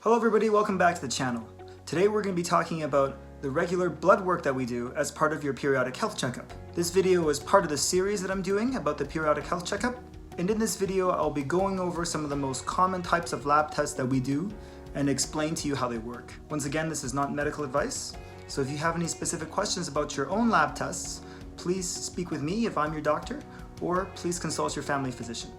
Hello everybody, welcome back to the channel. Today we're going to be talking about the regular blood work that we do as part of your periodic health checkup. This video is part of the series that I'm doing about the periodic health checkup, and in this video I'll be going over some of the most common types of lab tests that we do and explain to you how they work. Once again, this is not medical advice, so if you have any specific questions about your own lab tests, please speak with me if I'm your doctor, or please consult your family physician.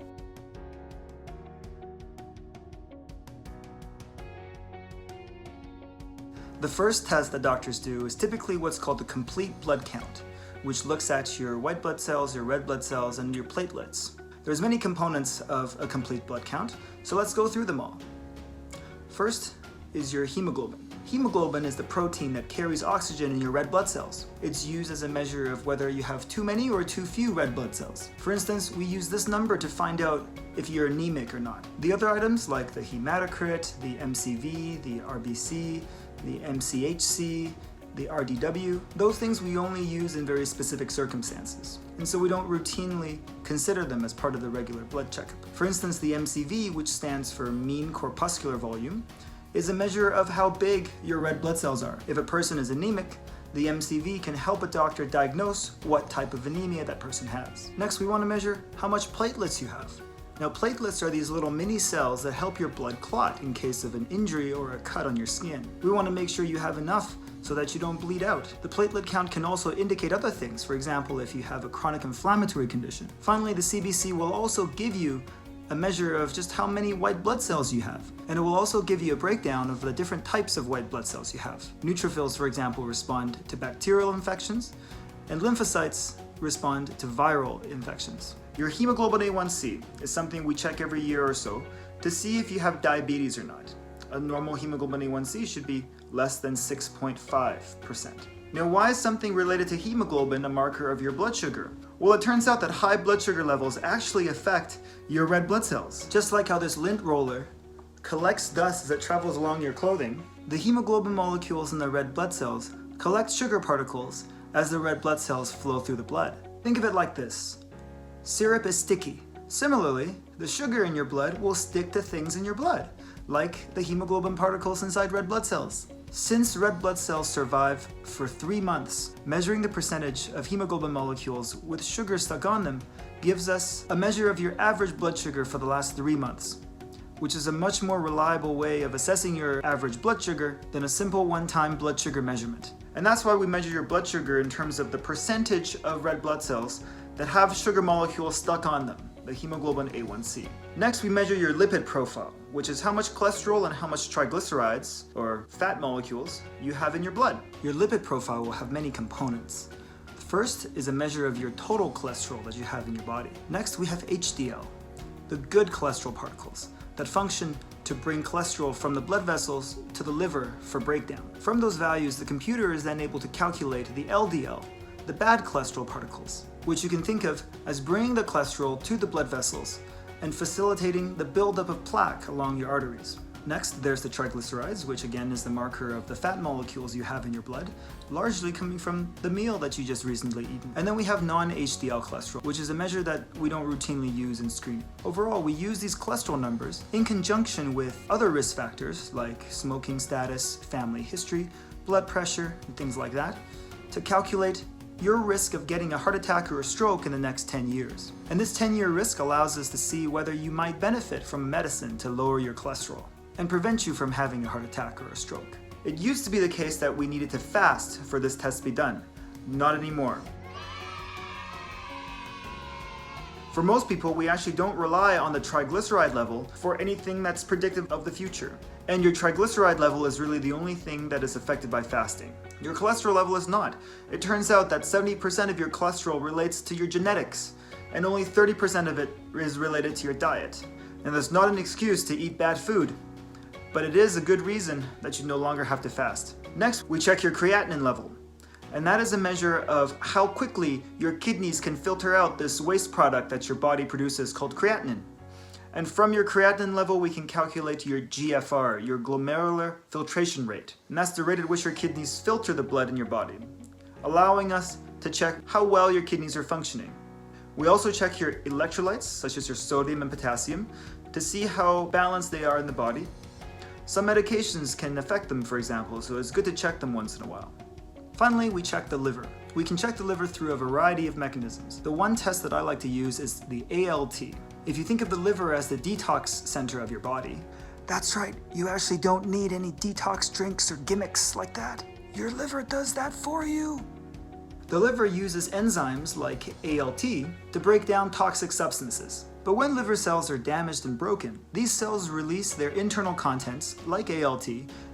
The first test that doctors do is typically what's called the complete blood count, which looks at your white blood cells, your red blood cells, and your platelets. There's many components of a complete blood count, so let's go through them all. First is your hemoglobin. Hemoglobin is the protein that carries oxygen in your red blood cells. It's used as a measure of whether you have too many or too few red blood cells. For instance, we use this number to find out if you're anemic or not. The other items like the hematocrit, the MCV, the RBC, the MCHC, the RDW, those things we only use in very specific circumstances. And so we don't routinely consider them as part of the regular blood checkup. For instance, the MCV, which stands for mean corpuscular volume, is a measure of how big your red blood cells are. If a person is anemic, the MCV can help a doctor diagnose what type of anemia that person has. Next, we want to measure how much platelets you have. Now, platelets are these little mini cells that help your blood clot in case of an injury or a cut on your skin. We want to make sure you have enough so that you don't bleed out. The platelet count can also indicate other things, for example, if you have a chronic inflammatory condition. Finally, the CBC will also give you a measure of just how many white blood cells you have, and it will also give you a breakdown of the different types of white blood cells you have. Neutrophils, for example, respond to bacterial infections, and lymphocytes respond to viral infections. Your hemoglobin A1c is something we check every year or so to see if you have diabetes or not. A normal hemoglobin A1c should be less than 6.5%. Now, why is something related to hemoglobin a marker of your blood sugar? Well, it turns out that high blood sugar levels actually affect your red blood cells. Just like how this lint roller collects dust as it travels along your clothing, the hemoglobin molecules in the red blood cells collect sugar particles as the red blood cells flow through the blood. Think of it like this. Syrup is sticky. Similarly, the sugar in your blood will stick to things in your blood, like the hemoglobin particles inside red blood cells. Since red blood cells survive for 3 months, measuring the percentage of hemoglobin molecules with sugar stuck on them gives us a measure of your average blood sugar for the last 3 months, which is a much more reliable way of assessing your average blood sugar than a simple one-time blood sugar measurement. And that's why we measure your blood sugar in terms of the percentage of red blood cells that have sugar molecules stuck on them, the hemoglobin A1c. Next, we measure your lipid profile, which is how much cholesterol and how much triglycerides, or fat molecules, you have in your blood. Your lipid profile will have many components. First is a measure of your total cholesterol that you have in your body. Next, we have HDL, the good cholesterol particles that function to bring cholesterol from the blood vessels to the liver for breakdown. From those values, the computer is then able to calculate the LDL, the bad cholesterol particles, which you can think of as bringing the cholesterol to the blood vessels and facilitating the buildup of plaque along your arteries. Next, there's the triglycerides, which again is the marker of the fat molecules you have in your blood, largely coming from the meal that you just recently eaten. And then we have non-HDL cholesterol, which is a measure that we don't routinely use in screening. Overall, we use these cholesterol numbers in conjunction with other risk factors like smoking status, family history, blood pressure, and things like that, to calculate your risk of getting a heart attack or a stroke in the next 10 years. And this 10-year risk allows us to see whether you might benefit from medicine to lower your cholesterol and prevent you from having a heart attack or a stroke. It used to be the case that we needed to fast for this test to be done. Not anymore. For most people, we actually don't rely on the triglyceride level for anything that's predictive of the future. And your triglyceride level is really the only thing that is affected by fasting. Your cholesterol level is not. It turns out that 70% of your cholesterol relates to your genetics, and only 30% of it is related to your diet. And that's not an excuse to eat bad food, but it is a good reason that you no longer have to fast. Next, we check your creatinine level. And that is a measure of how quickly your kidneys can filter out this waste product that your body produces called creatinine. And from your creatinine level, we can calculate your GFR, your glomerular filtration rate. And that's the rate at which your kidneys filter the blood in your body, allowing us to check how well your kidneys are functioning. We also check your electrolytes, such as your sodium and potassium, to see how balanced they are in the body. Some medications can affect them, for example, so it's good to check them once in a while. Finally, we check the liver. We can check the liver through a variety of mechanisms. The one test that I like to use is the ALT. If you think of the liver as the detox center of your body, that's right, you actually don't need any detox drinks or gimmicks like that. Your liver does that for you. The liver uses enzymes like ALT to break down toxic substances. But when liver cells are damaged and broken, these cells release their internal contents, like ALT,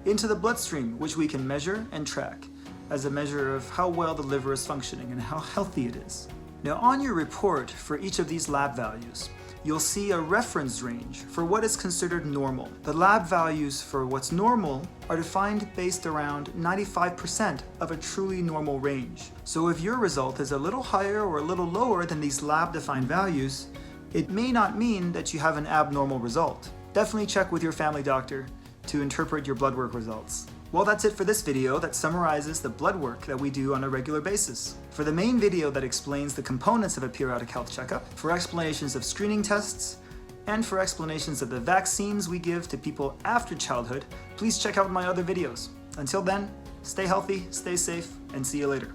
into the bloodstream, which we can measure and track as a measure of how well the liver is functioning and how healthy it is. Now, on your report for each of these lab values, you'll see a reference range for what is considered normal. The lab values for what's normal are defined based around 95% of a truly normal range. So if your result is a little higher or a little lower than these lab-defined values, it may not mean that you have an abnormal result. Definitely check with your family doctor to interpret your blood work results. Well, that's it for this video that summarizes the blood work that we do on a regular basis. For the main video that explains the components of a periodic health checkup, for explanations of screening tests, and for explanations of the vaccines we give to people after childhood, please check out my other videos. Until then, stay healthy, stay safe, and see you later.